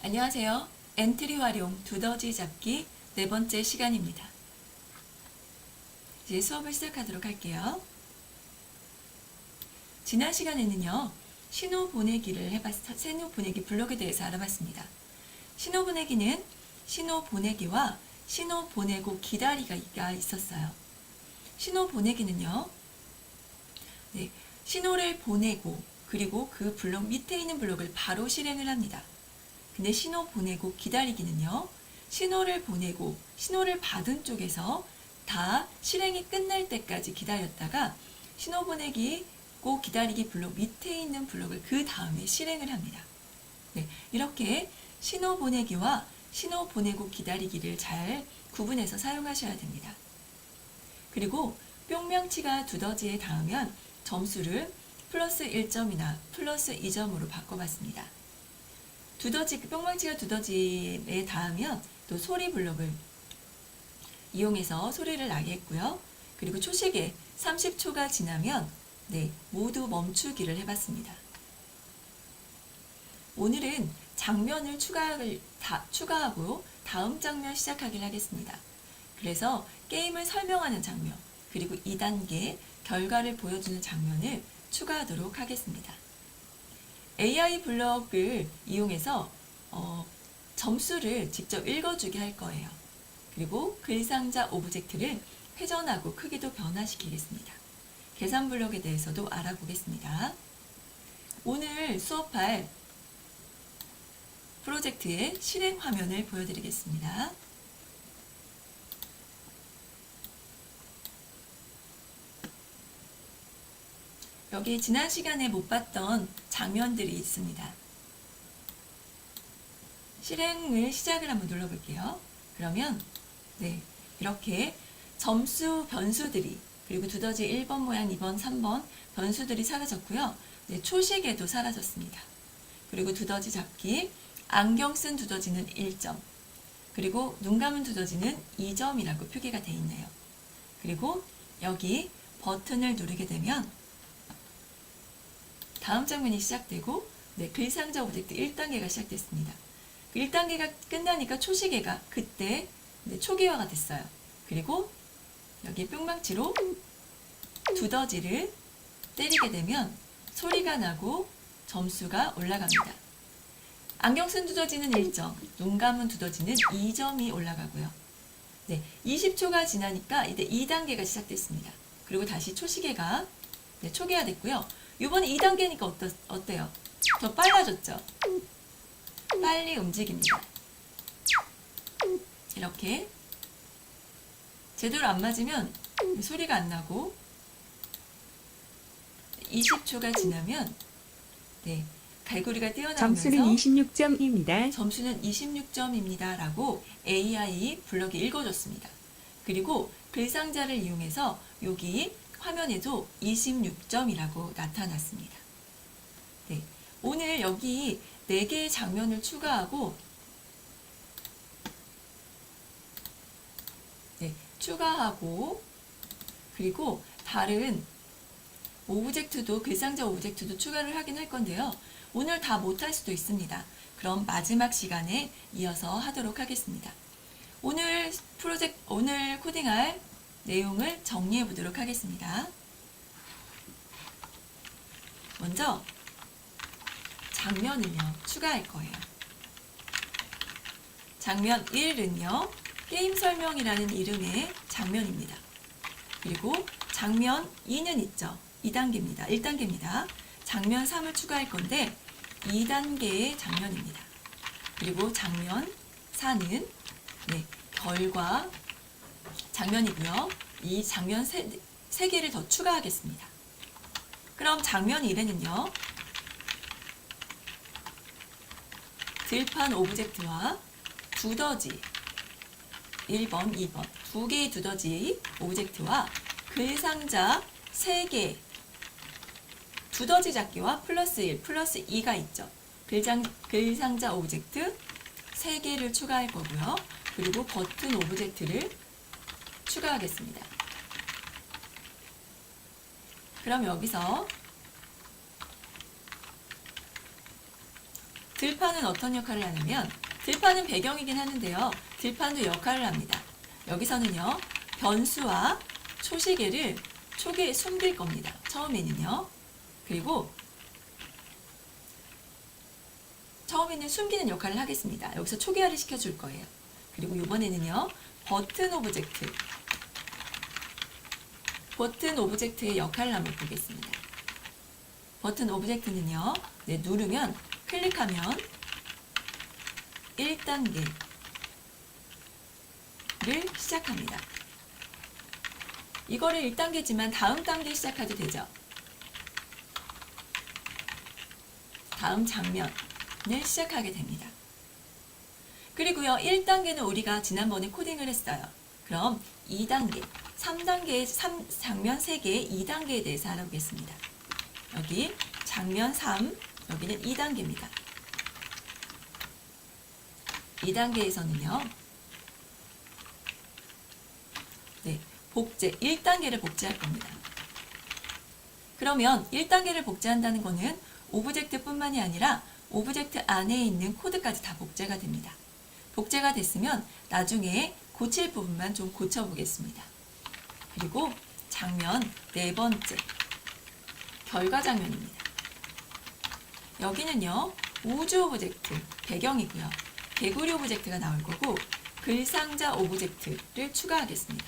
안녕하세요. 엔트리 활용 두더지 잡기 네 번째 시간입니다. 이제 수업을 시작하도록 할게요. 지난 시간에는요, 신호 보내기 블록에 대해서 알아봤습니다. 신호 보내기는 신호 보내기와 신호 보내고 기다리기가 있었어요. 신호 보내기는요, 신호를 보내고 그리고 그 블록 밑에 있는 블록을 바로 실행을 합니다. 근데 신호 보내고 기다리기는요, 신호를 보내고 신호를 받은 쪽에서 다 실행이 끝날 때까지 기다렸다가 신호 보내기고 기다리기 블록 밑에 있는 블록을 그 다음에 실행을 합니다. 이렇게 신호 보내기와 신호 보내고 기다리기를 잘 구분해서 사용하셔야 됩니다. 그리고 뿅명치가 두더지에 닿으면 점수를 플러스 1점이나 플러스 2점으로 바꿔봤습니다. 뿅망치가 두더지에 닿으면 또 소리 블록을 이용해서 소리를 나게 했고요. 그리고 초시계 30초가 지나면 모두 멈추기를 해봤습니다. 오늘은 장면을 추가하고 다음 장면 시작하기를 하겠습니다. 그래서 게임을 설명하는 장면, 그리고 2단계 결과를 보여주는 장면을 추가하도록 하겠습니다. AI 블럭을 이용해서 점수를 직접 읽어주게 할 거예요. 그리고 글상자 오브젝트를 회전하고 크기도 변화시키겠습니다. 계산 블럭에 대해서도 알아보겠습니다. 오늘 수업할 프로젝트의 실행 화면을 보여드리겠습니다. 여기 지난 시간에 못 봤던 장면들이 있습니다. 실행을 시작을 한번 눌러볼게요. 그러면 이렇게 점수 변수들이, 그리고 두더지 1번 모양, 2번, 3번 변수들이 사라졌고요. 초시계도 사라졌습니다. 그리고 두더지 잡기, 안경 쓴 두더지는 1점, 그리고 눈 감은 두더지는 2점이라고 표기가 되어 있네요. 그리고 여기 버튼을 누르게 되면 다음 장면이 시작되고 글상자 오브젝트 1단계가 시작됐습니다. 1단계가 끝나니까 초시계가 그때 초기화가 됐어요. 그리고 여기 뿅망치로 두더지를 때리게 되면 소리가 나고 점수가 올라갑니다. 안경 쓴 두더지는 1점, 눈 감은 두더지는 2점이 올라가고요. 20초가 지나니까 이제 2단계가 시작됐습니다. 그리고 다시 초시계가 초기화됐고요. 이번에 2단계니까 어때요? 더 빨라졌죠? 빨리 움직입니다. 이렇게 제대로 안 맞으면 소리가 안 나고 20초가 지나면 갈고리가 뛰어나면서 점수는 26점입니다. 점수는 26점입니다 라고 AI 블럭이 읽어줬습니다. 그리고 글상자를 이용해서 여기 화면에도 26점이라고 나타났습니다. 오늘 여기 4개의 장면을 추가하고 그리고 다른 오브젝트도, 글상자 오브젝트도 추가를 하긴 할 건데요. 오늘 다 못할 수도 있습니다. 그럼 마지막 시간에 이어서 하도록 하겠습니다. 오늘 코딩할 내용을 정리해 보도록 하겠습니다. 먼저 장면을요, 추가할 거예요. 장면 1은요, 게임 설명이라는 이름의 장면입니다. 그리고 장면 2는 있죠. 2단계입니다. 1단계입니다. 장면 3을 추가할 건데 2단계의 장면입니다. 그리고 장면 4는 결과 장면이고요. 이 장면 3개를 더 추가하겠습니다. 그럼 장면 1에는요, 들판 오브젝트와 두더지 1번, 2번 두 개의 두더지 오브젝트와 글상자 3개, 두더지 잡기와 플러스 1, 플러스 2가 있죠. 글상자 오브젝트 3개를 추가할 거고요. 그리고 버튼 오브젝트를 추가하겠습니다. 그럼 여기서 들판은 어떤 역할을 하냐면 들판은 배경이긴 하는데요. 들판도 역할을 합니다. 여기서는요. 변수와 초시계를 초기에 숨길 겁니다. 처음에는요. 그리고 처음에는 숨기는 역할을 하겠습니다. 여기서 초기화를 시켜줄 거예요. 그리고 이번에는요. 버튼 오브젝트의 역할을 한번 보겠습니다. 버튼 오브젝트는요. 네, 누르면 클릭하면 1단계를 시작합니다. 이거를 1단계지만 다음 단계 시작해도 되죠. 다음 장면을 시작하게 됩니다. 그리고요. 1단계는 우리가 지난번에 코딩을 했어요. 그럼 2단계, 3단계, 장면 3개의 2단계에 대해서 알아보겠습니다. 여기 장면 3, 여기는 2단계입니다. 2단계에서는요. 네, 복제, 1단계를 복제할 겁니다. 그러면 1단계를 복제한다는 것은 오브젝트뿐만이 아니라 오브젝트 안에 있는 코드까지 다 복제가 됩니다. 복제가 됐으면 나중에 고칠 부분만 좀 고쳐보겠습니다. 그리고 장면 4번째, 결과 장면입니다. 여기는요, 우주 오브젝트, 배경이고요. 개구리 오브젝트가 나올 거고 글상자 오브젝트를 추가하겠습니다.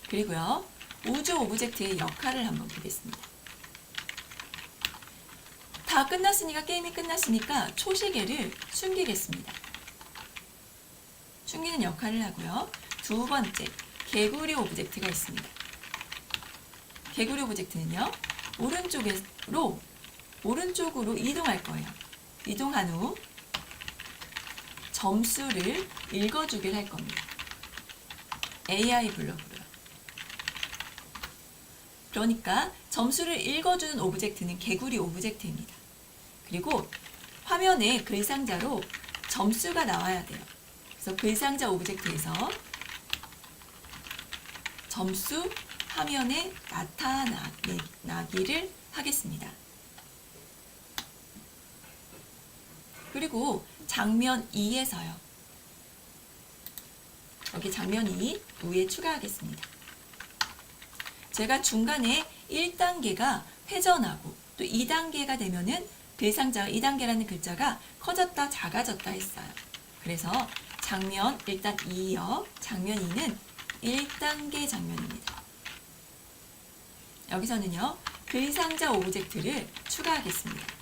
그리고요, 우주 오브젝트의 역할을 한번 보겠습니다. 다 끝났으니까, 게임이 끝났으니까 초시계를 숨기겠습니다. 숨기는 역할을 하고요. 두 번째, 개구리 오브젝트가 있습니다. 개구리 오브젝트는요, 오른쪽으로 이동할 거예요. 이동한 후 점수를 읽어주기를 할 겁니다. AI 블럭으로요. 그러니까 점수를 읽어주는 오브젝트는 개구리 오브젝트입니다. 그리고 화면에 글상자로 점수가 나와야 돼요. 그래서 글상자 오브젝트에서 점수 화면에 나타나기를 하겠습니다. 그리고 장면 2에서요. 여기 장면 2 위에 추가하겠습니다. 제가 중간에 1단계가 회전하고 또 2단계가 되면은 글상자 2단계라는 글자가 커졌다 작아졌다 했어요. 그래서 장면 일단 2요. 장면 2는 1단계 장면입니다. 여기서는요. 글상자 오브젝트를 추가하겠습니다.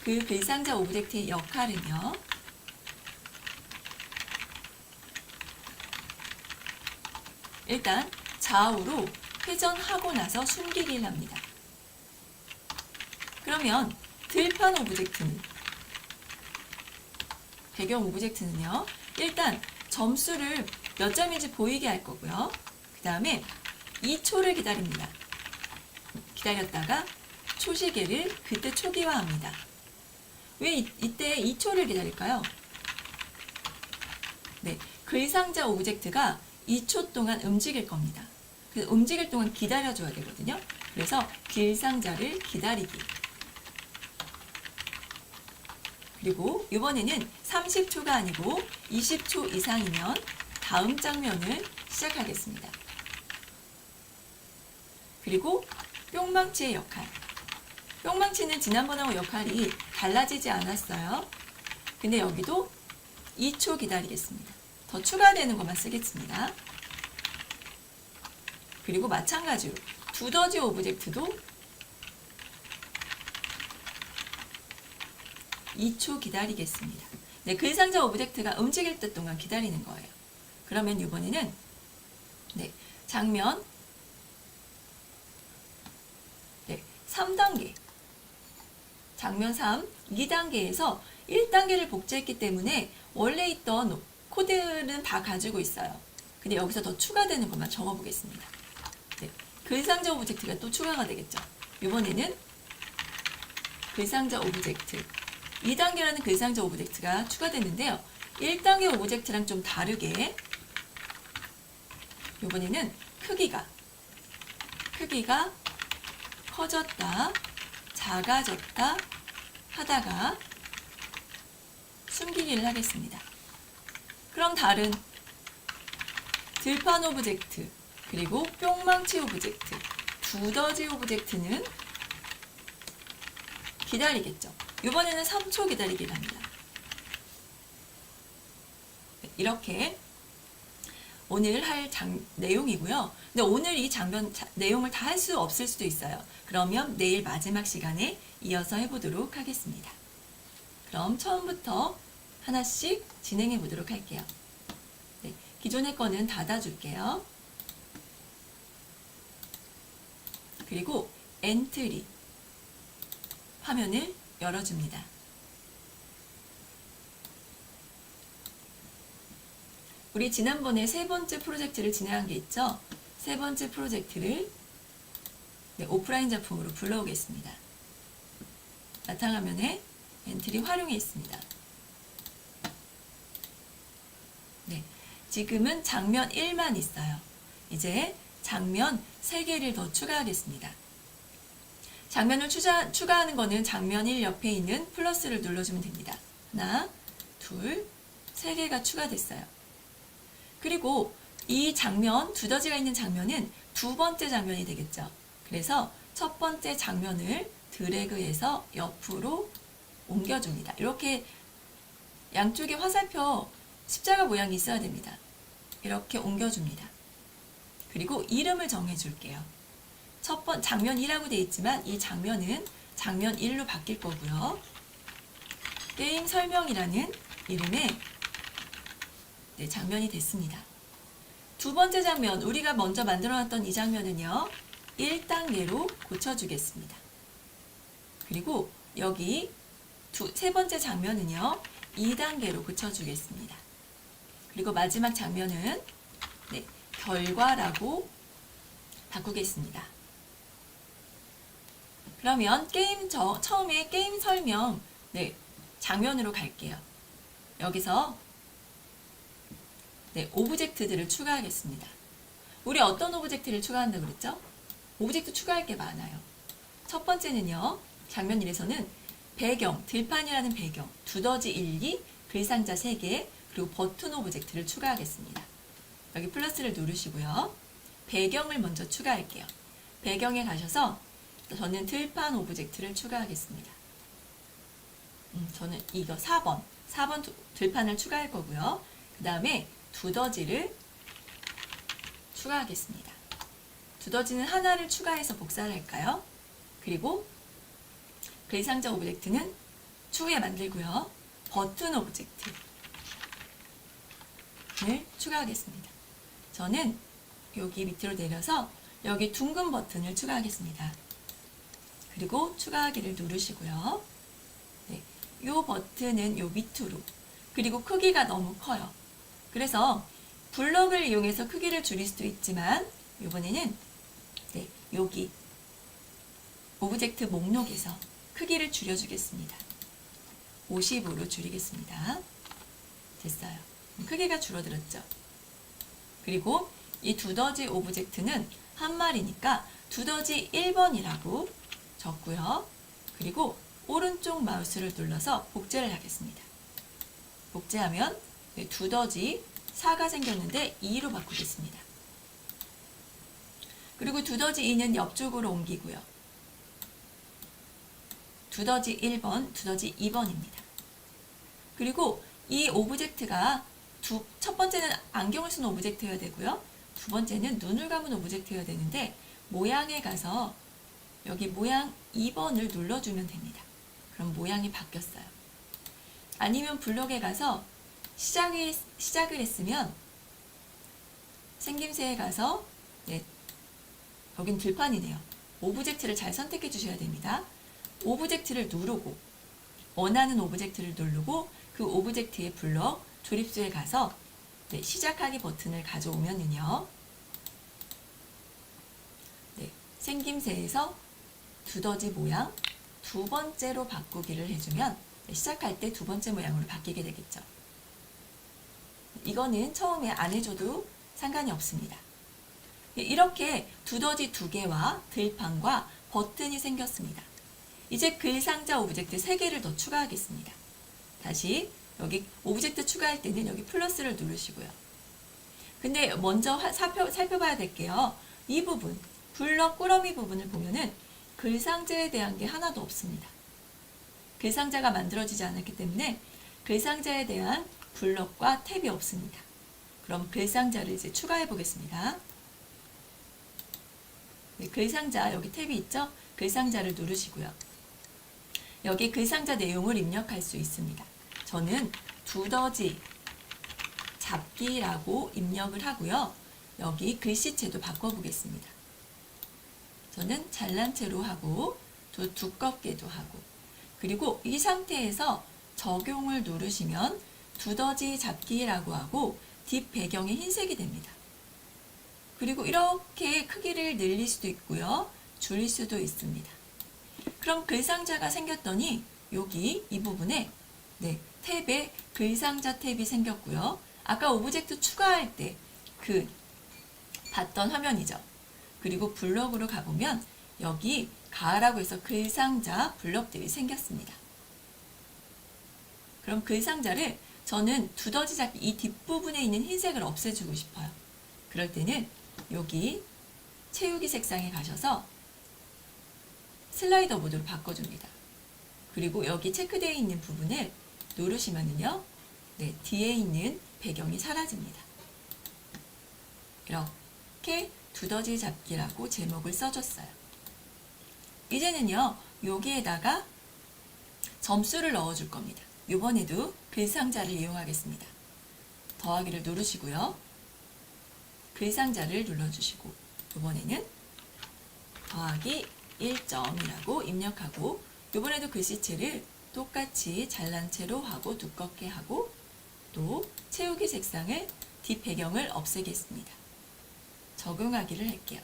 그 글상자 오브젝트의 역할은요. 일단 좌우로 회전하고 나서 숨기기를 합니다. 그러면 들판 오브젝트는, 배경 오브젝트는요. 일단 점수를 몇 점인지 보이게 할 거고요. 그 다음에 2초를 기다립니다. 기다렸다가 초시계를 그때 초기화합니다. 왜 이때 2초를 기다릴까요? 네, 글상자 오브젝트가 2초 동안 움직일 겁니다. 그래서 움직일 동안 기다려줘야 되거든요. 그래서 글상자를 기다리기. 그리고 이번에는 30초가 아니고 20초 이상이면 다음 장면을 시작하겠습니다. 그리고 뿅망치의 역할. 뿅망치는 지난번하고 역할이 달라지지 않았어요. 근데 여기도 2초 기다리겠습니다. 더 추가되는 것만 쓰겠습니다. 그리고 마찬가지로 두더지 오브젝트도 2초 기다리겠습니다. 네, 글상자 오브젝트가 움직일 때 동안 기다리는 거예요. 그러면 이번에는 장면 3단계 장면 3, 2단계에서 1단계를 복제했기 때문에 원래 있던 코드는 다 가지고 있어요. 근데 여기서 더 추가되는 것만 적어보겠습니다. 글상자 오브젝트가 또 추가가 되겠죠. 이번에는 글상자 오브젝트 2단계라는 글상자 오브젝트가 추가됐는데요. 1단계 오브젝트랑 좀 다르게 이번에는 크기가 커졌다, 작아졌다 하다가 숨기기를 하겠습니다. 그럼 다른 들판 오브젝트, 그리고 뿅망치 오브젝트, 두더지 오브젝트는 기다리겠죠. 이번에는 3초 기다리기를 합니다. 이렇게 오늘 할 내용이고요. 근데 오늘 이 내용을 다 할 수 없을 수도 있어요. 그러면 내일 마지막 시간에 이어서 해보도록 하겠습니다. 그럼 처음부터 하나씩 진행해 보도록 할게요. 네, 기존의 거는 닫아줄게요. 그리고 엔트리 화면을 열어줍니다. 우리 지난번에 세 번째 프로젝트를 진행한 게 있죠? 세 번째 프로젝트를 오프라인 작품으로 불러오겠습니다. 바탕화면에 엔트리 활용해 있습니다. 네, 지금은 장면 1만 있어요. 이제 장면 3개를 더 추가하겠습니다. 장면을 추가하는 거는 장면 1 옆에 있는 플러스를 눌러주면 됩니다. 하나, 둘, 3개가 추가됐어요. 그리고 이 장면, 두더지가 있는 장면은 두 번째 장면이 되겠죠. 그래서 첫 번째 장면을 드래그해서 옆으로 옮겨줍니다. 이렇게 양쪽에 화살표 십자가 모양이 있어야 됩니다. 이렇게 옮겨줍니다. 그리고 이름을 정해줄게요. 장면 1이라고 되어 있지만 이 장면은 장면 1로 바뀔 거고요. 게임 설명이라는 이름의 장면이 됐습니다. 두 번째 장면, 우리가 먼저 만들어놨던 이 장면은요, 1단계로 고쳐주겠습니다. 그리고 여기 세 번째 장면은요, 2단계로 고쳐주겠습니다. 그리고 마지막 장면은 결과라고 바꾸겠습니다. 그러면 처음에 게임 설명 장면으로 갈게요. 여기서 오브젝트들을 추가하겠습니다. 우리 어떤 오브젝트를 추가한다고 그랬죠? 오브젝트 추가할 게 많아요. 첫 번째는요, 장면 1에서는 배경, 들판이라는 배경, 두더지 1, 2, 글상자 3개, 그리고 버튼 오브젝트를 추가하겠습니다. 여기 플러스를 누르시고요. 배경을 먼저 추가할게요. 배경에 가셔서 저는 들판 오브젝트를 추가하겠습니다. 저는 이거 4번 들판을 추가할 거고요. 그 다음에 두더지를 추가하겠습니다. 두더지는 하나를 추가해서 복사를 할까요? 그리고 글상자 오브젝트는 추후에 만들고요. 버튼 오브젝트를 추가하겠습니다. 저는 여기 밑으로 내려서 여기 둥근 버튼을 추가하겠습니다. 그리고 추가하기를 누르시고요. 이 버튼은 요 밑으로, 그리고 크기가 너무 커요. 그래서 블럭을 이용해서 크기를 줄일 수도 있지만 이번에는 여기 오브젝트 목록에서 크기를 줄여주겠습니다. 50으로 줄이겠습니다. 됐어요. 크기가 줄어들었죠. 그리고 이 두더지 오브젝트는 한 마리니까 두더지 1번이라고 적고요. 그리고 오른쪽 마우스를 눌러서 복제를 하겠습니다. 복제하면 두더지 4가 생겼는데 2로 바꾸겠습니다. 그리고 두더지 2는 옆쪽으로 옮기고요. 두더지 1번, 두더지 2번입니다. 그리고 이 오브젝트가 첫 번째는 안경을 쓴 오브젝트여야 되고요. 두 번째는 눈을 감은 오브젝트여야 되는데 모양에 가서 여기 모양 2번을 눌러주면 됩니다. 그럼 모양이 바뀌었어요. 아니면 블록에 가서 시작을 했으면 생김새에 가서 여긴 들판이네요. 오브젝트를 잘 선택해 주셔야 됩니다. 오브젝트를 누르고 원하는 오브젝트를 누르고 그 오브젝트의 블록 조립수에 가서 시작하기 버튼을 가져오면은요. 생김새에서 두더지 모양 두 번째로 바꾸기를 해주면 시작할 때 두 번째 모양으로 바뀌게 되겠죠. 이거는 처음에 안 해줘도 상관이 없습니다. 이렇게 두더지 2개와 들판과 버튼이 생겼습니다. 이제 글상자 오브젝트 3개를 더 추가하겠습니다. 다시 여기 오브젝트 추가할 때는 여기 플러스를 누르시고요. 근데 먼저 살펴봐야 될게요. 이 부분, 블럭 꾸러미 부분을 보면은 글상자에 대한 게 하나도 없습니다. 글상자가 만들어지지 않았기 때문에 글상자에 대한 블럭과 탭이 없습니다. 그럼 글상자를 이제 추가해 보겠습니다. 네, 글상자 여기 탭이 있죠? 글상자를 누르시고요. 여기 글상자 내용을 입력할 수 있습니다. 저는 두더지 잡기라고 입력을 하고요. 여기 글씨체도 바꿔보겠습니다. 저는 잘난 채로 하고 또 두껍게도 하고, 그리고 이 상태에서 적용을 누르시면 두더지 잡기라고 하고 뒷 배경이 흰색이 됩니다. 그리고 이렇게 크기를 늘릴 수도 있고요. 줄일 수도 있습니다. 그럼 글상자가 생겼더니 여기 이 부분에 탭에 글상자 탭이 생겼고요. 아까 오브젝트 추가할 때 그 봤던 화면이죠. 그리고 블럭으로 가보면 여기 가라고 해서 글상자 블럭들이 생겼습니다. 그럼 글상자를 저는 두더지 잡기 이 뒷부분에 있는 흰색을 없애주고 싶어요. 그럴 때는 여기 채우기 색상에 가셔서 슬라이더 모드로 바꿔줍니다. 그리고 여기 체크되어 있는 부분을 누르시면요, 뒤에 있는 배경이 사라집니다. 이렇게 두더지 잡기라고 제목을 써줬어요. 이제는요, 여기에다가 점수를 넣어줄 겁니다. 이번에도 글상자를 이용하겠습니다. 더하기를 누르시고요. 글상자를 눌러주시고 이번에는 더하기 1점이라고 입력하고, 이번에도 글씨체를 똑같이 잘난 채로 하고 두껍게 하고 또 채우기 색상을 뒷 배경을 없애겠습니다. 적용하기를 할게요.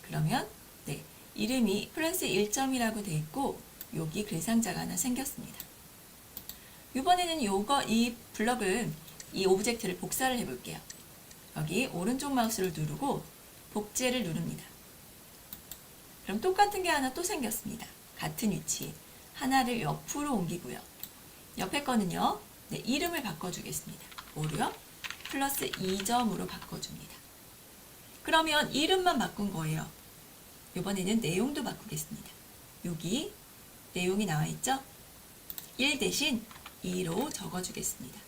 그러면 이름이 플러스 1점이라고 되어 있고 여기 글상자가 하나 생겼습니다. 이번에는 이 블럭을, 이 오브젝트를 복사를 해볼게요. 여기 오른쪽 마우스를 누르고 복제를 누릅니다. 그럼 똑같은 게 하나 또 생겼습니다. 같은 위치에 하나를 옆으로 옮기고요. 옆에 거는요, 이름을 바꿔주겠습니다. 뭐로요? 플러스 2점으로 바꿔줍니다. 그러면 이름만 바꾼 거예요. 이번에는 내용도 바꾸겠습니다. 여기 내용이 나와 있죠? 1 대신 2로 적어주겠습니다.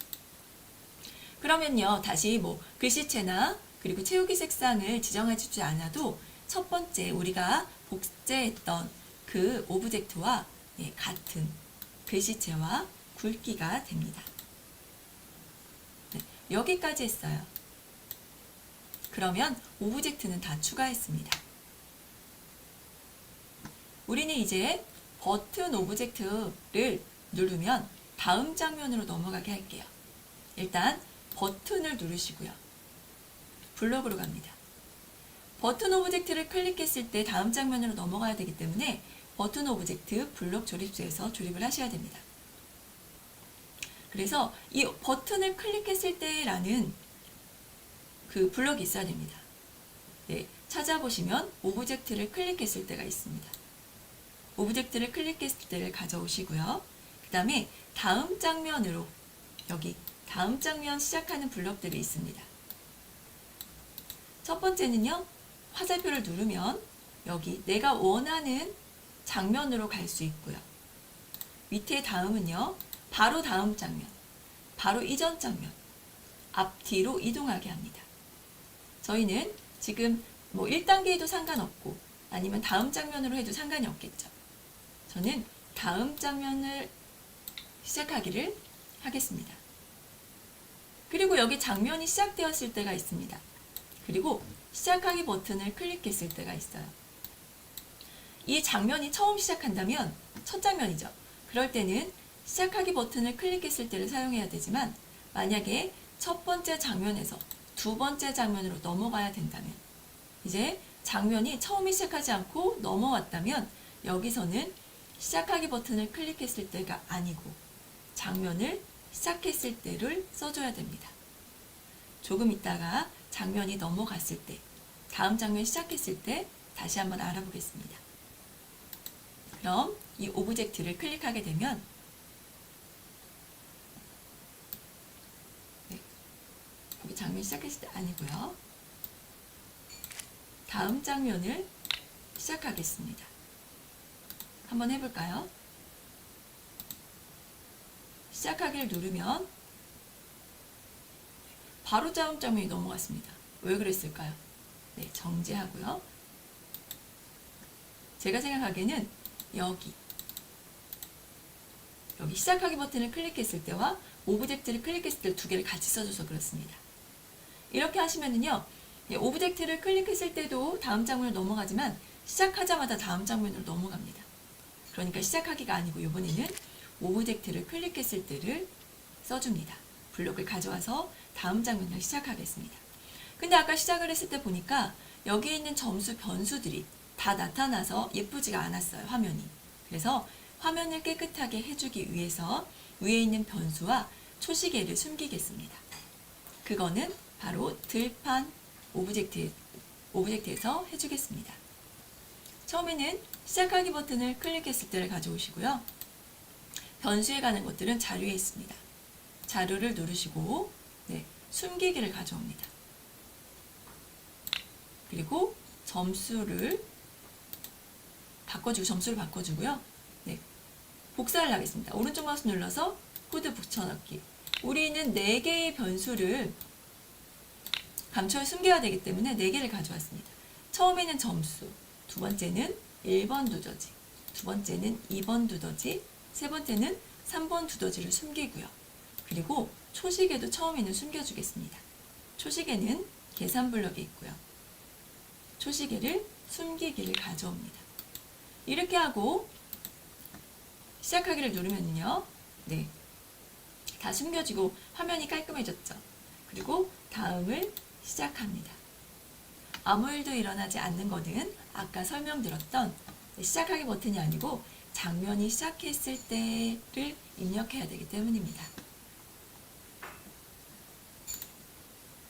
그러면요, 다시 글씨체나 그리고 채우기 색상을 지정해주지 않아도 첫 번째 우리가 복제했던 그 오브젝트와 같은 글씨체와 굵기가 됩니다. 여기까지 했어요. 그러면 오브젝트는 다 추가했습니다. 우리는 이제 버튼 오브젝트를 누르면 다음 장면으로 넘어가게 할게요. 일단 버튼을 누르시고요. 블럭으로 갑니다. 버튼 오브젝트를 클릭했을 때 다음 장면으로 넘어가야 되기 때문에 버튼 오브젝트 블럭 조립수에서 조립을 하셔야 됩니다. 그래서 이 버튼을 클릭했을 때라는 그 블럭이 있어야 됩니다. 찾아보시면 오브젝트를 클릭했을 때가 있습니다. 오브젝트를 클릭했을 때를 가져오시고요. 그 다음에 다음 장면으로 여기 다음 장면 시작하는 블럭들이 있습니다. 첫 번째는요, 화살표를 누르면 여기 내가 원하는 장면으로 갈 수 있고요. 밑에 다음은요, 바로 다음 장면, 바로 이전 장면, 앞뒤로 이동하게 합니다. 저희는 지금 1단계에도 상관없고 아니면 다음 장면으로 해도 상관이 없겠죠. 저는 다음 장면을 시작하기를 하겠습니다. 그리고 여기 장면이 시작되었을 때가 있습니다. 그리고 시작하기 버튼을 클릭했을 때가 있어요. 이 장면이 처음 시작한다면 첫 장면이죠. 그럴 때는 시작하기 버튼을 클릭했을 때를 사용해야 되지만, 만약에 첫 번째 장면에서 두 번째 장면으로 넘어가야 된다면, 이제 장면이 처음에 시작하지 않고 넘어왔다면 여기서는 시작하기 버튼을 클릭했을 때가 아니고 장면을 시작했을 때를 써줘야 됩니다. 조금 있다가 장면이 넘어갔을 때, 다음 장면 시작했을 때 다시 한번 알아보겠습니다. 그럼 이 오브젝트를 클릭하게 되면 여기 장면 시작했을 때 아니고요. 다음 장면을 시작하겠습니다. 한번 해볼까요? 시작하기를 누르면 바로 다음 장면이 넘어갔습니다. 왜 그랬을까요? 네, 정지하고요. 제가 생각하기에는 여기 시작하기 버튼을 클릭했을 때와 오브젝트를 클릭했을 때 두 개를 같이 써줘서 그렇습니다. 이렇게 하시면은요, 오브젝트를 클릭했을 때도 다음 장면으로 넘어가지만 시작하자마자 다음 장면으로 넘어갑니다. 그러니까 시작하기가 아니고 이번에는 오브젝트를 클릭했을 때를 써줍니다. 블록을 가져와서 다음 장면을 시작하겠습니다. 근데 아까 시작을 했을 때 보니까 여기에 있는 점수 변수들이 다 나타나서 예쁘지가 않았어요, 화면이. 그래서 화면을 깨끗하게 해주기 위해서 위에 있는 변수와 초시계를 숨기겠습니다. 그거는 바로 들판 오브젝트에서 해주겠습니다. 처음에는 시작하기 버튼을 클릭했을 때를 가져오시고요. 변수에 가는 것들은 자료에 있습니다. 자료를 누르시고 숨기기를 가져옵니다. 그리고 점수를 바꿔주고요. 복사를 하겠습니다. 오른쪽 마우스 눌러서 코드 붙여넣기. 우리는 4개의 변수를 감초에 숨겨야 되기 때문에 4개를 가져왔습니다. 처음에는 점수, 두 번째는 1번 두더지, 두 번째는 2번 두더지, 세 번째는 3번 두더지를 숨기고요. 그리고 초시계도 처음에는 숨겨주겠습니다. 초시계는 계산 블럭에 있고요. 초시계를 숨기기를 가져옵니다. 이렇게 하고 시작하기를 누르면요. 다 숨겨지고 화면이 깔끔해졌죠. 그리고 다음을 시작합니다. 아무 일도 일어나지 않는 것은 아까 설명드렸던 시작하기 버튼이 아니고 장면이 시작했을 때를 입력해야 되기 때문입니다.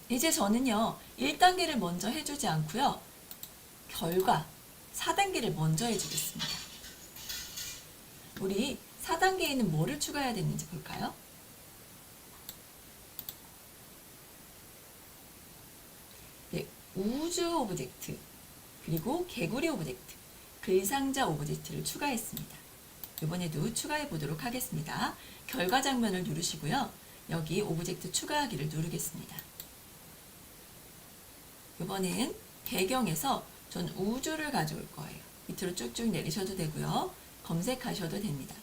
이제 저는요, 1단계를 먼저 해주지 않고요, 결과 4단계를 먼저 해주겠습니다. 우리 4단계에는 뭐를 추가해야 되는지 볼까요? 우주 오브젝트, 그리고 개구리 오브젝트, 글상자 오브젝트를 추가했습니다. 이번에도 추가해 보도록 하겠습니다. 결과 장면을 누르시고요. 여기 오브젝트 추가하기를 누르겠습니다. 이번엔 배경에서 전 우주를 가져올 거예요. 밑으로 쭉쭉 내리셔도 되고요. 검색하셔도 됩니다.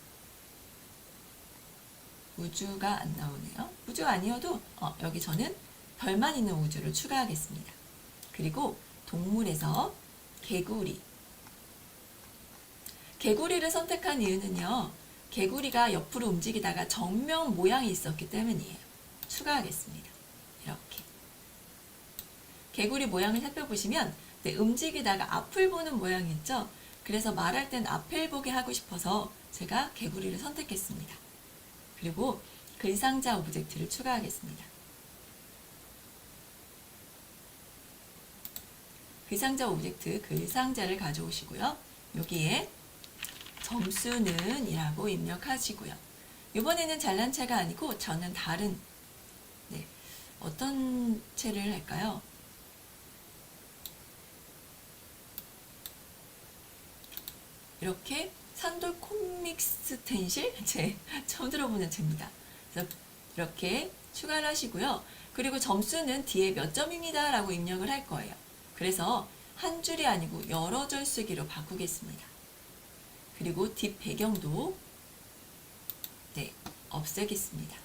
우주가 안 나오네요. 우주 아니어도 여기 저는 별만 있는 우주를 추가하겠습니다. 그리고 동물에서 개구리. 개구리를 선택한 이유는요, 개구리가 옆으로 움직이다가 정면 모양이 있었기 때문이에요. 추가하겠습니다. 이렇게. 개구리 모양을 살펴보시면 움직이다가 앞을 보는 모양이 있죠. 그래서 말할 땐 앞을 보게 하고 싶어서 제가 개구리를 선택했습니다. 그리고 글상자 오브젝트를 추가하겠습니다. 글상자 오브젝트, 글상자를 가져오시고요. 여기에 점수는 이라고 입력하시고요. 이번에는 잘난 체가 아니고 저는 다른 어떤 체를 할까요? 이렇게 산돌 코믹스 텐실? 처음 들어보는 체입니다. 그래서 이렇게 추가를 하시고요. 그리고 점수는 뒤에 몇 점입니다 라고 입력을 할 거예요. 그래서 한 줄이 아니고 여러 줄 쓰기로 바꾸겠습니다. 그리고 뒷 배경도 없애겠습니다.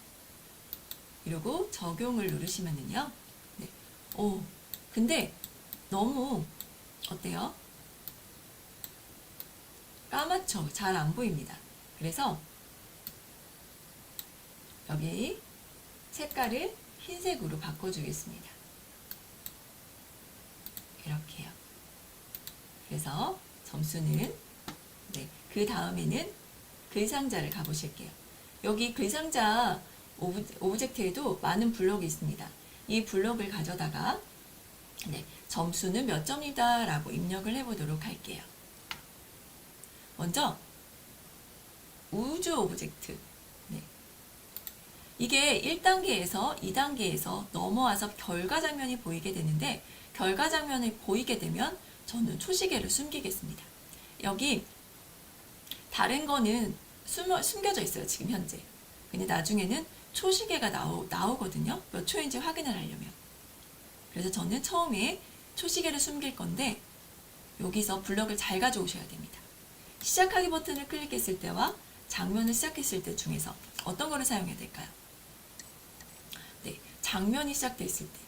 그리고 적용을 누르시면은요. 근데 너무 어때요? 까맣죠? 잘 안 보입니다. 그래서 여기 색깔을 흰색으로 바꿔주겠습니다. 이렇게요. 그래서 점수는 그 다음에는 글상자를 가보실게요. 여기 글상자 오브젝트에도 많은 블럭이 있습니다. 이 블럭을 가져다가 네, 점수는 몇 점이다 라고 입력을 해보도록 할게요. 먼저 우주 오브젝트. 네. 이게 1단계에서 2단계에서 넘어와서 결과 장면이 보이게 되는데, 결과 장면이 보이게 되면 저는 초시계를 숨기겠습니다. 여기 다른 거는 숨겨져 있어요, 지금 현재. 근데 나중에는 초시계가 나오거든요. 몇 초인지 확인을 하려면. 그래서 저는 처음에 초시계를 숨길 건데, 여기서 블럭을 잘 가져오셔야 됩니다. 시작하기 버튼을 클릭했을 때와 장면을 시작했을 때 중에서 어떤 거를 사용해야 될까요? 네, 장면이 시작됐을 때.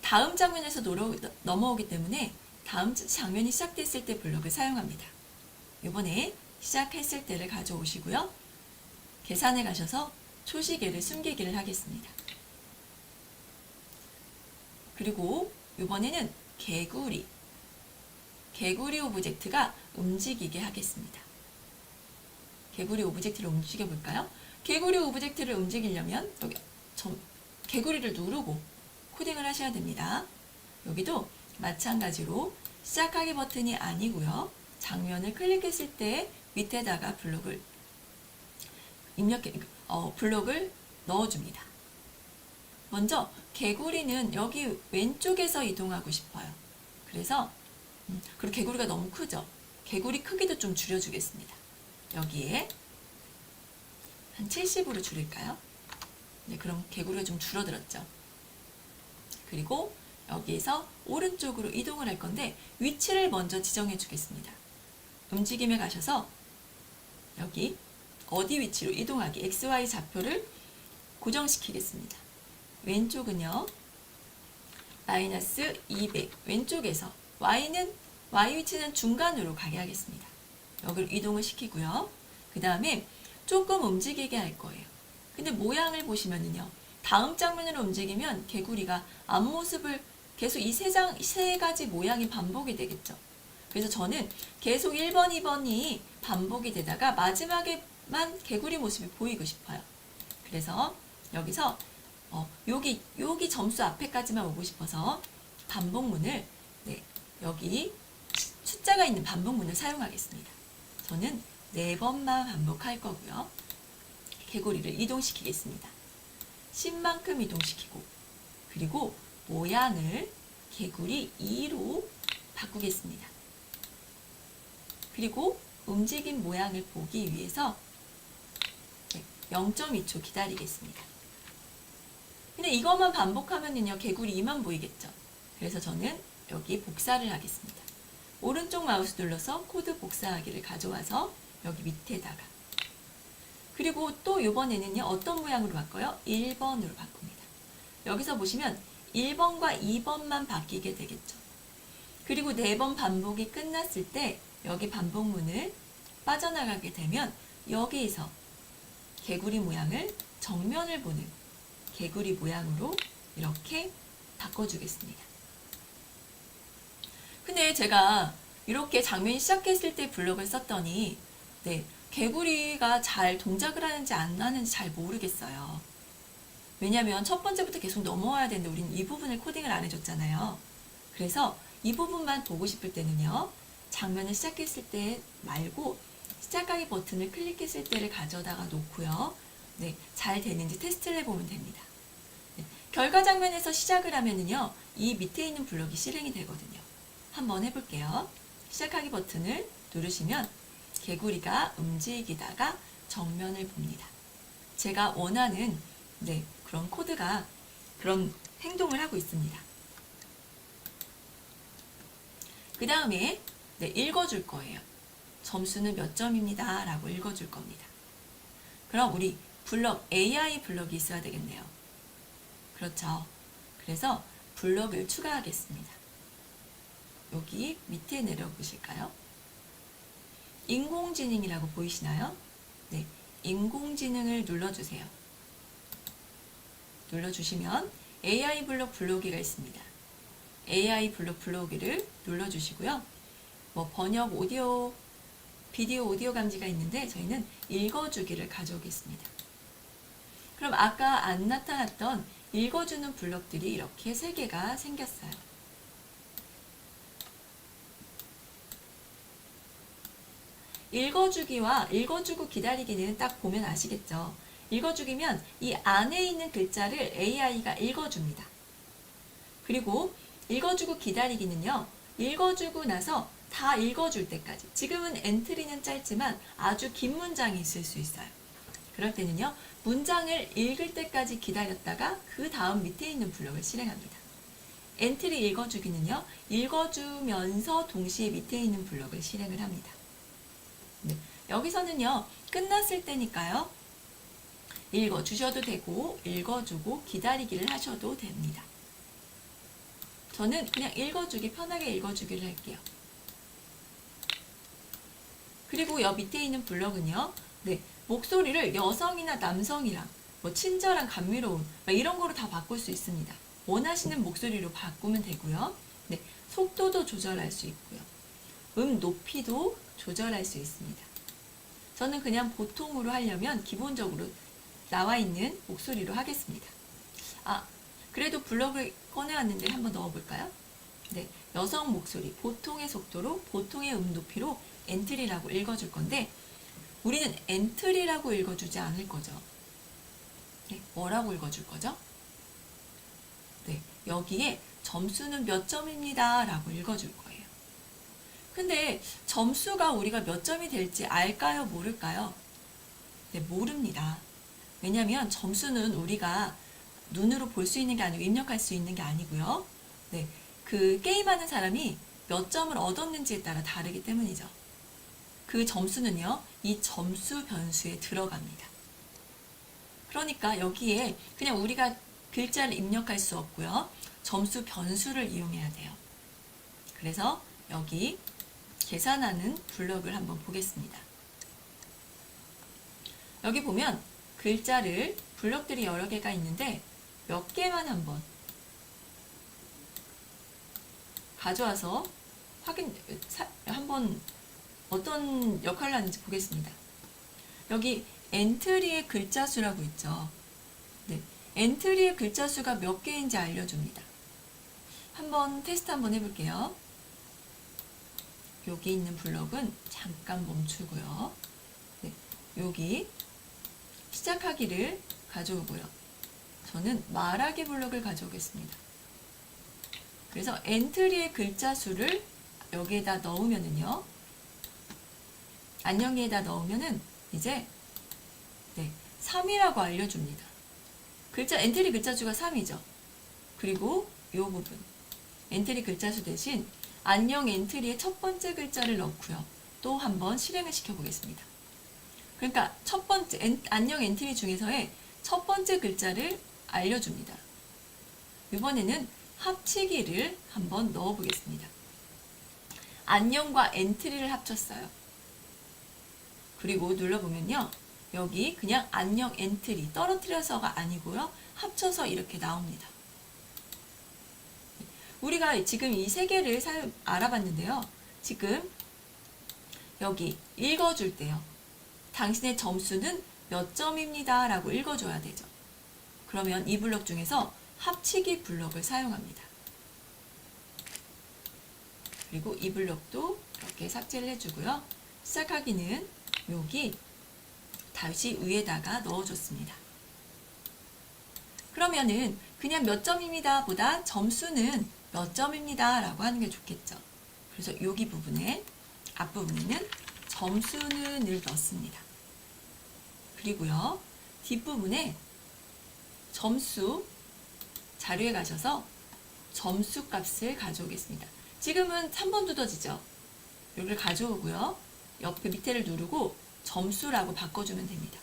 다음 장면에서 넘어오기 때문에 다음 장면이 시작됐을 때 블럭을 사용합니다. 이번에 시작했을 때를 가져오시고요. 계산에 가셔서 초시계를 숨기기를 하겠습니다. 그리고 이번에는 개구리 오브젝트가 움직이게 하겠습니다. 개구리 오브젝트를 움직여 볼까요? 개구리 오브젝트를 움직이려면 여기 개구리를 누르고 코딩을 하셔야 됩니다. 여기도 마찬가지로 시작하기 버튼이 아니고요. 장면을 클릭했을 때 밑에다가 블록을 블록을 넣어줍니다. 먼저 개구리는 여기 왼쪽에서 이동하고 싶어요. 그래서 그리고 개구리가 너무 크죠? 개구리 크기도 좀 줄여주겠습니다. 여기에 한 70으로 줄일까요? 네, 그럼 개구리가 좀 줄어들었죠. 그리고 여기에서 오른쪽으로 이동을 할 건데 위치를 먼저 지정해 주겠습니다. 움직임에 가셔서 여기 어디 위치로 이동하기 XY 좌표를 고정시키겠습니다. 왼쪽은요 마이너스 200 왼쪽에서 Y 위치는 중간으로 가게 하겠습니다. 여기를 이동을 시키고요. 그 다음에 조금 움직이게 할 거예요. 근데 모양을 보시면은요 다음 장면으로 움직이면 개구리가 앞모습을 계속 이 세 가지 모양이 반복이 되겠죠. 그래서 저는 계속 1번, 2번이 반복이 되다가 마지막에만 개구리 모습이 보이고 싶어요. 그래서 여기서 여기 점수 앞에까지만 오고 싶어서 반복문을 여기 숫자가 있는 반복문을 사용하겠습니다. 저는 4번만 반복할 거고요. 개구리를 이동시키겠습니다. 10만큼 이동시키고 그리고 모양을 개구리 2로 바꾸겠습니다. 그리고 움직인 모양을 보기 위해서 0.2초 기다리겠습니다. 근데 이것만 반복하면요 개구리 2만 보이겠죠. 그래서 저는 여기 복사를 하겠습니다. 오른쪽 마우스 눌러서 코드 복사하기를 가져와서 여기 밑에다가 그리고 또 이번에는요 어떤 모양으로 바꿔요? 1번으로 바꿉니다. 여기서 보시면 1번과 2번만 바뀌게 되겠죠. 그리고 4번 반복이 끝났을 때 여기 반복문을 빠져나가게 되면 여기에서 개구리 모양을 정면을 보는 개구리 모양으로 이렇게 바꿔주겠습니다. 근데 제가 이렇게 장면이 시작했을 때 블럭을 썼더니 개구리가 잘 동작을 하는지 안 하는지 잘 모르겠어요. 왜냐면 첫 번째부터 계속 넘어와야 되는데 우리는 이 부분을 코딩을 안 해줬잖아요. 그래서 이 부분만 보고 싶을 때는요. 장면을 시작했을 때 말고 시작하기 버튼을 클릭했을 때를 가져다가 놓고요. 잘 되는지 테스트를 해보면 됩니다. 결과 장면에서 시작을 하면은요. 이 밑에 있는 블럭이 실행이 되거든요. 한번 해볼게요. 시작하기 버튼을 누르시면 개구리가 움직이다가 정면을 봅니다. 제가 원하는 그런 코드가 그런 행동을 하고 있습니다. 그 다음에 읽어줄 거예요. 점수는 몇 점입니다. 라고 읽어줄 겁니다. 그럼 우리 블럭, AI 블럭이 있어야 되겠네요. 그렇죠. 그래서 블럭을 추가하겠습니다. 여기 밑에 내려보실까요? 인공지능이라고 보이시나요? 네, 인공지능을 눌러주세요. 눌러주시면 AI 블록 블로기가 있습니다. AI 블록 블로기를 눌러주시고요. 번역 오디오, 비디오 오디오 감지가 있는데 저희는 읽어주기를 가져오겠습니다. 그럼 아까 안 나타났던 읽어주는 블록들이 이렇게 3개가 생겼어요. 읽어주기와 읽어주고 기다리기는 딱 보면 아시겠죠? 읽어주기면 이 안에 있는 글자를 AI가 읽어줍니다. 그리고 읽어주고 기다리기는요, 읽어주고 나서 다 읽어줄 때까지. 지금은 엔트리는 짧지만 아주 긴 문장이 있을 수 있어요. 그럴 때는요, 문장을 읽을 때까지 기다렸다가 그 다음 밑에 있는 블록을 실행합니다. 엔트리 읽어주기는요, 읽어주면서 동시에 밑에 있는 블록을 실행을 합니다. 네, 여기서는요, 끝났을 때니까요, 읽어주셔도 되고, 읽어주고 기다리기를 하셔도 됩니다. 저는 그냥 읽어주기, 편하게 읽어주기를 할게요. 그리고 여 밑에 있는 블럭은요, 네, 목소리를 여성이나 남성이랑, 뭐 친절한, 감미로운, 이런 거로 다 바꿀 수 있습니다. 원하시는 목소리로 바꾸면 되고요. 네, 속도도 조절할 수 있고요. 높이도 조절할 수 있습니다. 저는 그냥 보통으로 하려면 기본적으로 나와 있는 목소리로 하겠습니다. 그래도 블럭을 꺼내왔는데 한번 넣어볼까요? 네, 여성 목소리, 보통의 속도로, 보통의 높이로 엔트리라고 읽어줄 건데, 우리는 엔트리라고 읽어주지 않을 거죠. 네, 뭐라고 읽어줄 거죠? 네, 여기에 점수는 몇 점입니다 라고 읽어줄 거예요. 근데 점수가 우리가 몇 점이 될지 알까요? 모를까요? 네, 모릅니다. 왜냐면 점수는 우리가 눈으로 볼 수 있는 게 아니고 입력할 수 있는 게 아니고요. 네, 그 게임하는 사람이 몇 점을 얻었는지에 따라 다르기 때문이죠. 그 점수는요, 이 점수 변수에 들어갑니다. 그러니까 여기에 그냥 우리가 글자를 입력할 수 없고요. 점수 변수를 이용해야 돼요. 그래서 여기 계산하는 블럭을 한번 보겠습니다. 여기 보면 글자를 블럭들이 여러 개가 있는데 몇 개만 한번 가져와서 한번 어떤 역할을 하는지 보겠습니다. 여기 엔트리의 글자 수라고 있죠. 네, 엔트리의 글자 수가 몇 개인지 알려줍니다. 한번 테스트 한번 해볼게요. 여기 있는 블럭은 잠깐 멈추고요. 네, 여기 시작하기를 가져오고요. 저는 말하기 블럭을 가져오겠습니다. 그래서 엔트리의 글자 수를 여기에다 넣으면은요, 안녕히에다 넣으면은 이제 3이라고 알려줍니다. 엔트리 글자 수가 3이죠. 그리고 이 부분 엔트리 글자 수 대신 안녕 엔트리의 첫 번째 글자를 넣고요. 또 한번 실행을 시켜보겠습니다. 그러니까 첫 번째 안녕 엔트리 중에서의 첫 번째 글자를 알려줍니다. 이번에는 합치기를 한번 넣어보겠습니다. 안녕과 엔트리를 합쳤어요. 그리고 눌러보면요, 여기 그냥 안녕 엔트리 떨어뜨려서가 아니고요, 합쳐서 이렇게 나옵니다. 우리가 지금 이 세 개를 알아봤는데요. 지금 여기 읽어줄 때요, 당신의 점수는 몇 점입니다 라고 읽어줘야 되죠. 그러면 이 블럭 중에서 합치기 블럭을 사용합니다. 그리고 이 블럭도 이렇게 삭제를 해주고요. 시작하기는 여기 다시 위에다가 넣어줬습니다. 그러면은 그냥 몇 점입니다 보다 점수는 몇 점입니다 라고 하는 게 좋겠죠. 그래서 여기 부분에, 앞부분에는 점수는을 넣습니다. 그리고요, 뒷부분에 점수, 자료에 가셔서 점수 값을 가져오겠습니다. 지금은 3번 두더지죠. 여기를 가져오고요. 옆에 밑에를 누르고 점수라고 바꿔주면 됩니다.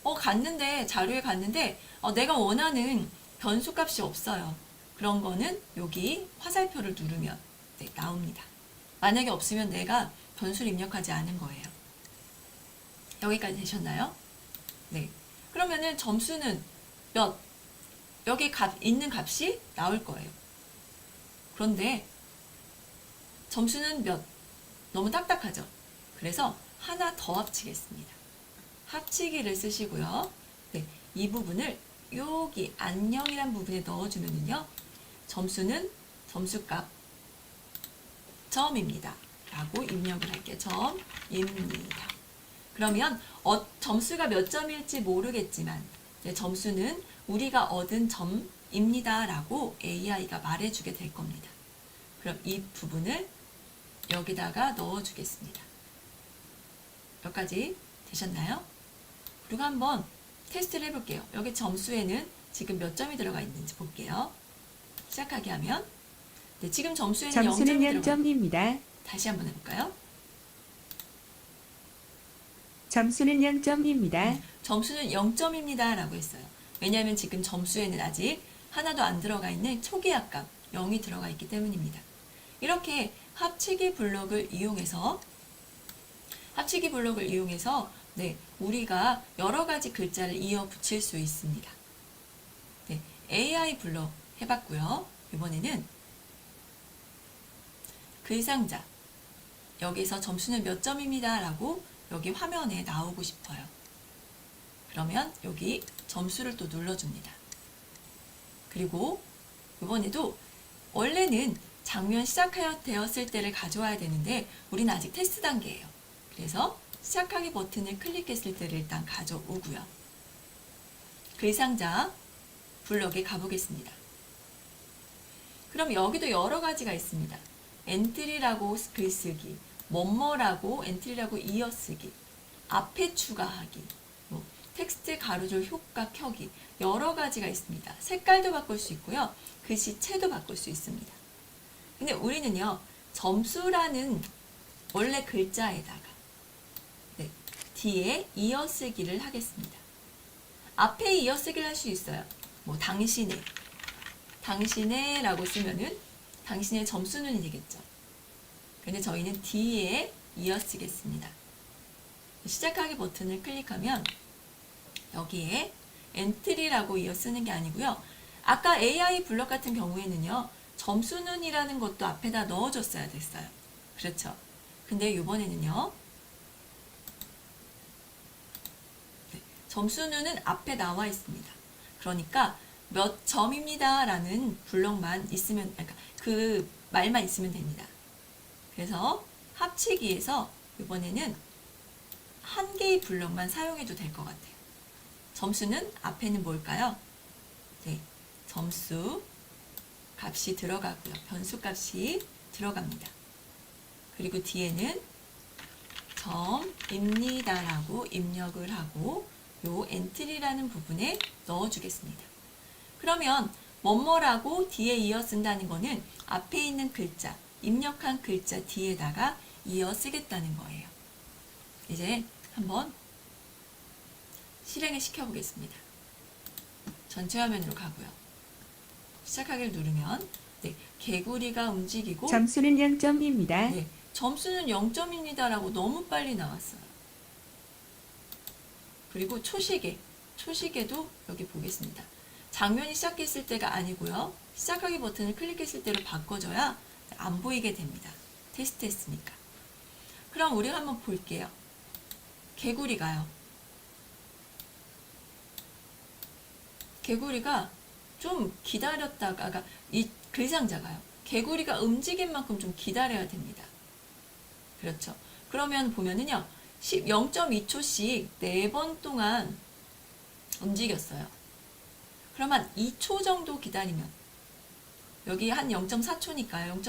갔는데, 자료에 갔는데 내가 원하는 변수 값이 없어요. 그런 거는 여기 화살표를 누르면 나옵니다. 만약에 없으면 내가 변수를 입력하지 않은 거예요. 여기까지 되셨나요? 네. 그러면은 점수는 몇, 여기 있는 값이 나올 거예요. 그런데 점수는 몇, 너무 딱딱하죠? 그래서 하나 더 합치겠습니다. 합치기를 쓰시고요. 네, 이 부분을 여기 안녕이란 부분에 넣어주면요, 점수는 점수값 점입니다 라고 입력을 할게요. 점입니다. 그러면 점수가 몇 점일지 모르겠지만 점수는 우리가 얻은 점입니다 라고 AI가 말해주게 될 겁니다. 그럼 이 부분을 여기다가 넣어주겠습니다. 여기까지 되셨나요? 그리고 한번 테스트를 해볼게요. 여기 점수에는 지금 몇 점이 들어가 있는지 볼게요. 시작하게 하면 네, 지금 점수에는 점수는 0점이 들어가 0점입니다. 다시 한번 해볼까요? 점수는 0점입니다. 점수는 0점입니다 라고 했어요. 왜냐하면 지금 점수에는 아직 하나도 안 들어가 있는 초기합값 0이 들어가 있기 때문입니다. 이렇게 합치기 블록을 이용해서 네, 우리가 여러 가지 글자를 이어 붙일 수 있습니다. 네, AI 블록 해봤고요. 이번에는 글상자 여기서 점수는 몇 점입니다 라고 여기 화면에 나오고 싶어요. 그러면 여기 점수를 또 눌러줍니다. 그리고 이번에도 원래는 장면 시작되었을 때를 가져와야 되는데 우리는 아직 테스트 단계예요. 그래서 시작하기 버튼을 클릭했을 때를 일단 가져오고요. 글상자 블럭에 가보겠습니다. 그럼 여기도 여러 가지가 있습니다. 엔트리라고 글쓰기, 뭐뭐라고 엔트리라고 이어쓰기, 앞에 추가하기, 텍스트 가로줄 효과 켜기 여러 가지가 있습니다. 색깔도 바꿀 수 있고요. 글씨체도 바꿀 수 있습니다. 근데 우리는요. 점수라는 원래 글자에다가 네, 뒤에 이어쓰기를 하겠습니다. 앞에 이어쓰기를 할 수 있어요. 뭐 당신의 라고 쓰면은 당신의 점수는 되겠죠. 근데 저희는 뒤에 이어쓰겠습니다. 시작하기 버튼을 클릭하면 여기에 엔트리라고 이어 쓰는 게 아니고요. 아까 AI 블럭 같은 경우에는요. 점수는 이라는 것도 앞에다 넣어줬어야 됐어요. 그렇죠. 근데 이번에는요. 네, 점수는 앞에 나와 있습니다. 그러니까 몇 점입니다 라는 블럭만 있으면, 그러니까 그 말만 있으면 됩니다. 그래서 합치기에서 이번에는 한 개의 블럭만 사용해도 될 것 같아요. 점수는 앞에는 뭘까요? 네, 점수 값이 들어가고요. 변수 값이 들어갑니다. 그리고 뒤에는 점입니다 라고 입력을 하고 요 엔트리라는 부분에 넣어주겠습니다. 그러면 뭐뭐라고 뒤에 이어 쓴다는 거는 앞에 있는 글자, 입력한 글자 뒤에다가 이어 쓰겠다는 거예요. 이제 한번 실행을 시켜보겠습니다. 전체 화면으로 가고요. 시작하기를 누르면 네, 개구리가 움직이고 점수는 0점입니다. 네, 점수는 0점입니다 라고 너무 빨리 나왔어요. 그리고 초시계도 여기 보겠습니다. 장면이 시작했을 때가 아니고요. 시작하기 버튼을 클릭했을 때로 바꿔줘야 안 보이게 됩니다. 테스트했으니까. 그럼 우리가 한번 볼게요. 개구리가 좀 기다렸다가, 그러니까 이 글상자가요. 개구리가 움직인 만큼 좀 기다려야 됩니다. 그렇죠. 그러면 보면은요. 0.2초씩 4번 동안 움직였어요. 그럼 한 2초 정도 기다리면 여기 한 0.4초니까요.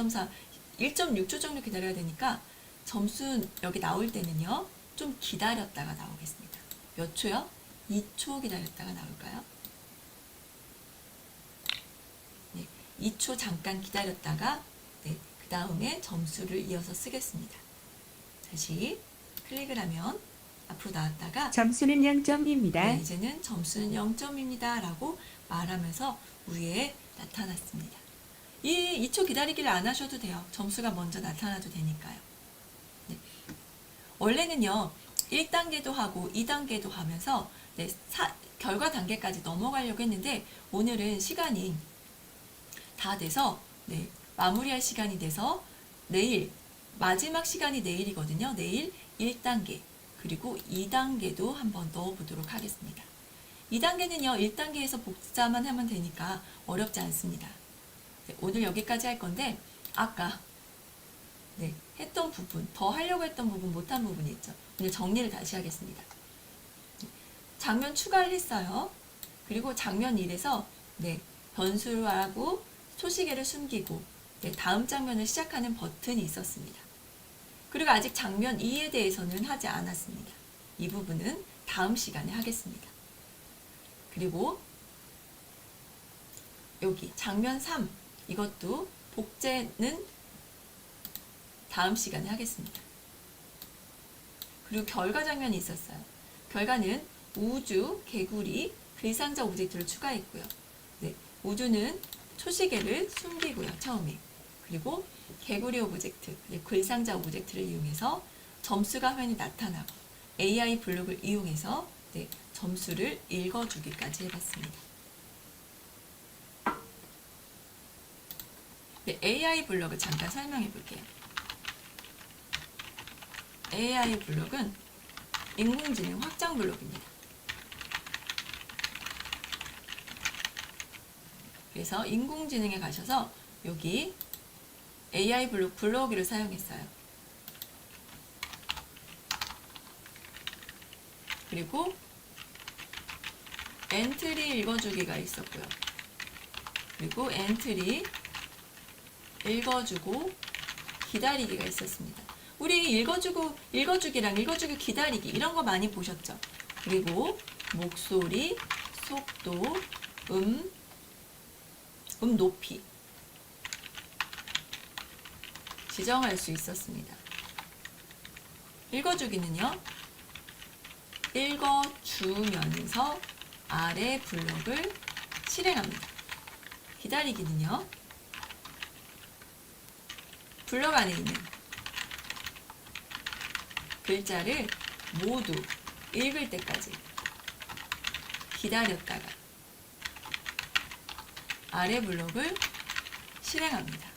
1.6초 정도 기다려야 되니까 점수 여기 나올 때는요. 좀 기다렸다가 나오겠습니다. 몇 초요? 2초 기다렸다가 나올까요? 네, 2초 잠깐 기다렸다가 네, 그 다음에 점수를 이어서 쓰겠습니다. 다시 클릭을 하면 앞으로 나왔다가 점수는 0점입니다. 네, 이제는 점수는 0점입니다 라고 말하면서 위에 나타났습니다. 이 2초 기다리기를 안 하셔도 돼요. 점수가 먼저 나타나도 되니까요. 네. 원래는요 1단계도 하고 2단계도 하면서 네, 결과 단계까지 넘어가려고 했는데 오늘은 시간이 다 돼서 네, 마무리할 시간이 돼서 내일 마지막 시간이 내일이거든요. 내일 1단계 그리고 2단계도 한번 넣어보도록 하겠습니다. 2단계는요 1단계에서 복사만 하면 되니까 어렵지 않습니다. 네, 오늘 여기까지 할 건데 아까 했던 부분, 더 하려고 했던 부분, 못한 부분이 있죠. 오늘 정리를 다시 하겠습니다. 장면 추가를 했어요. 그리고 장면 1에서 변수하고 소시계를 숨기고 다음 장면을 시작하는 버튼이 있었습니다. 그리고 아직 장면 2에 대해서는 하지 않았습니다. 이 부분은 다음 시간에 하겠습니다. 그리고 여기 장면 3, 이것도 복제는 다음 시간에 하겠습니다. 그리고 결과 장면이 있었어요. 결과는 우주, 개구리, 글상자 오브젝트를 추가했고요. 우주는 초시계를 숨기고요. 처음에. 그리고 개구리 오브젝트, 글상자 오브젝트를 이용해서 점수가 화면에 나타나고 AI 블록을 이용해서 점수를 읽어주기까지 해봤습니다. AI 블록을 잠깐 설명해 볼게요. AI 블록은 인공지능 확장 블록입니다. 그래서 인공지능에 가셔서 여기 AI 블록 블록이를 사용했어요. 그리고 엔트리 읽어주기가 있었고요. 그리고 엔트리 읽어주고 기다리기가 있었습니다. 우리 읽어주기랑 읽어주기 기다리기 이런 거 많이 보셨죠? 그리고 목소리, 속도, 높이 지정할 수 있었습니다. 읽어주기는요, 읽어주면서 아래 블록을 실행합니다. 기다리기는요, 블록 안에 있는 글자를 모두 읽을 때까지 기다렸다가 아래 블록을 실행합니다.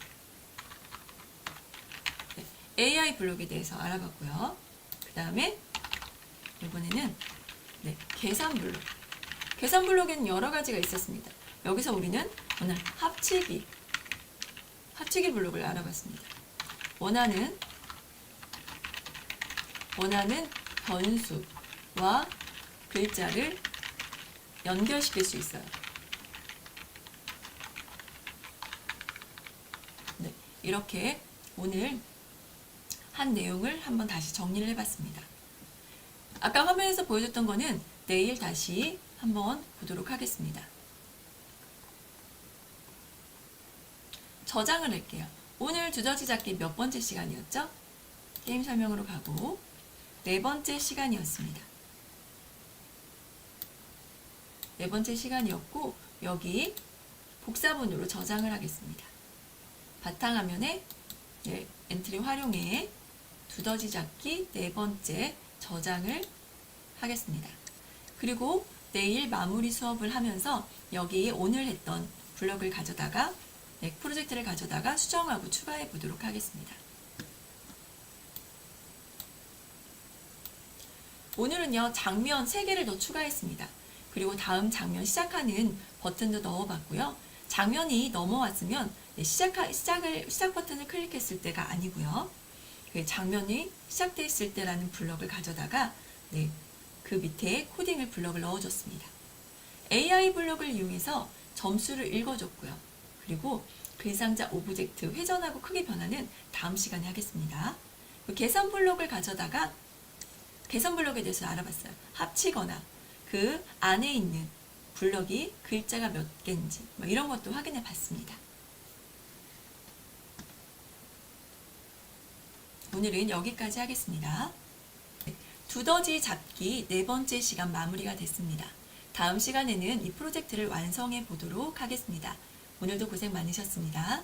AI 블록에 대해서 알아봤고요. 그 다음에 이번에는 계산 블록. 계산 블록에는 여러 가지가 있었습니다. 여기서 우리는 오늘 합치기 블록을 알아봤습니다. 원하는 변수와 글자를 연결시킬 수 있어요. 이렇게 오늘 한 내용을 한번 다시 정리를 해봤습니다. 아까 화면에서 보여줬던 거는 내일 다시 한번 보도록 하겠습니다. 저장을 할게요. 오늘 두더지 잡기 몇 번째 시간이었죠? 게임 설명으로 가고 4번째 시간이었습니다. 4번째 시간이었고 여기 복사본으로 저장을 하겠습니다. 바탕화면에 엔트리 활용해 두더지 잡기 4번째 저장을 하겠습니다. 그리고 내일 마무리 수업을 하면서 여기 오늘 했던 블럭을 가져다가 프로젝트를 가져다가 수정하고 추가해 보도록 하겠습니다. 오늘은요, 장면 3개를 더 추가했습니다. 그리고 다음 장면 시작하는 버튼도 넣어봤고요. 장면이 넘어왔으면 시작 버튼을 클릭했을 때가 아니고요. 장면이 시작됐을 때라는 블럭을 가져다가 그 밑에 코딩을 블럭을 넣어줬습니다. AI 블럭을 이용해서 점수를 읽어줬고요. 그리고 글상자 오브젝트 회전하고 크기 변화는 다음 시간에 하겠습니다. 계산 블럭을 가져다가 계산 블럭에 대해서 알아봤어요. 합치거나 그 안에 있는 블럭이 글자가 몇 개인지 이런 것도 확인해 봤습니다. 오늘은 여기까지 하겠습니다. 두더지 잡기 4번째 시간 마무리가 됐습니다. 다음 시간에는 이 프로젝트를 완성해 보도록 하겠습니다. 오늘도 고생 많으셨습니다.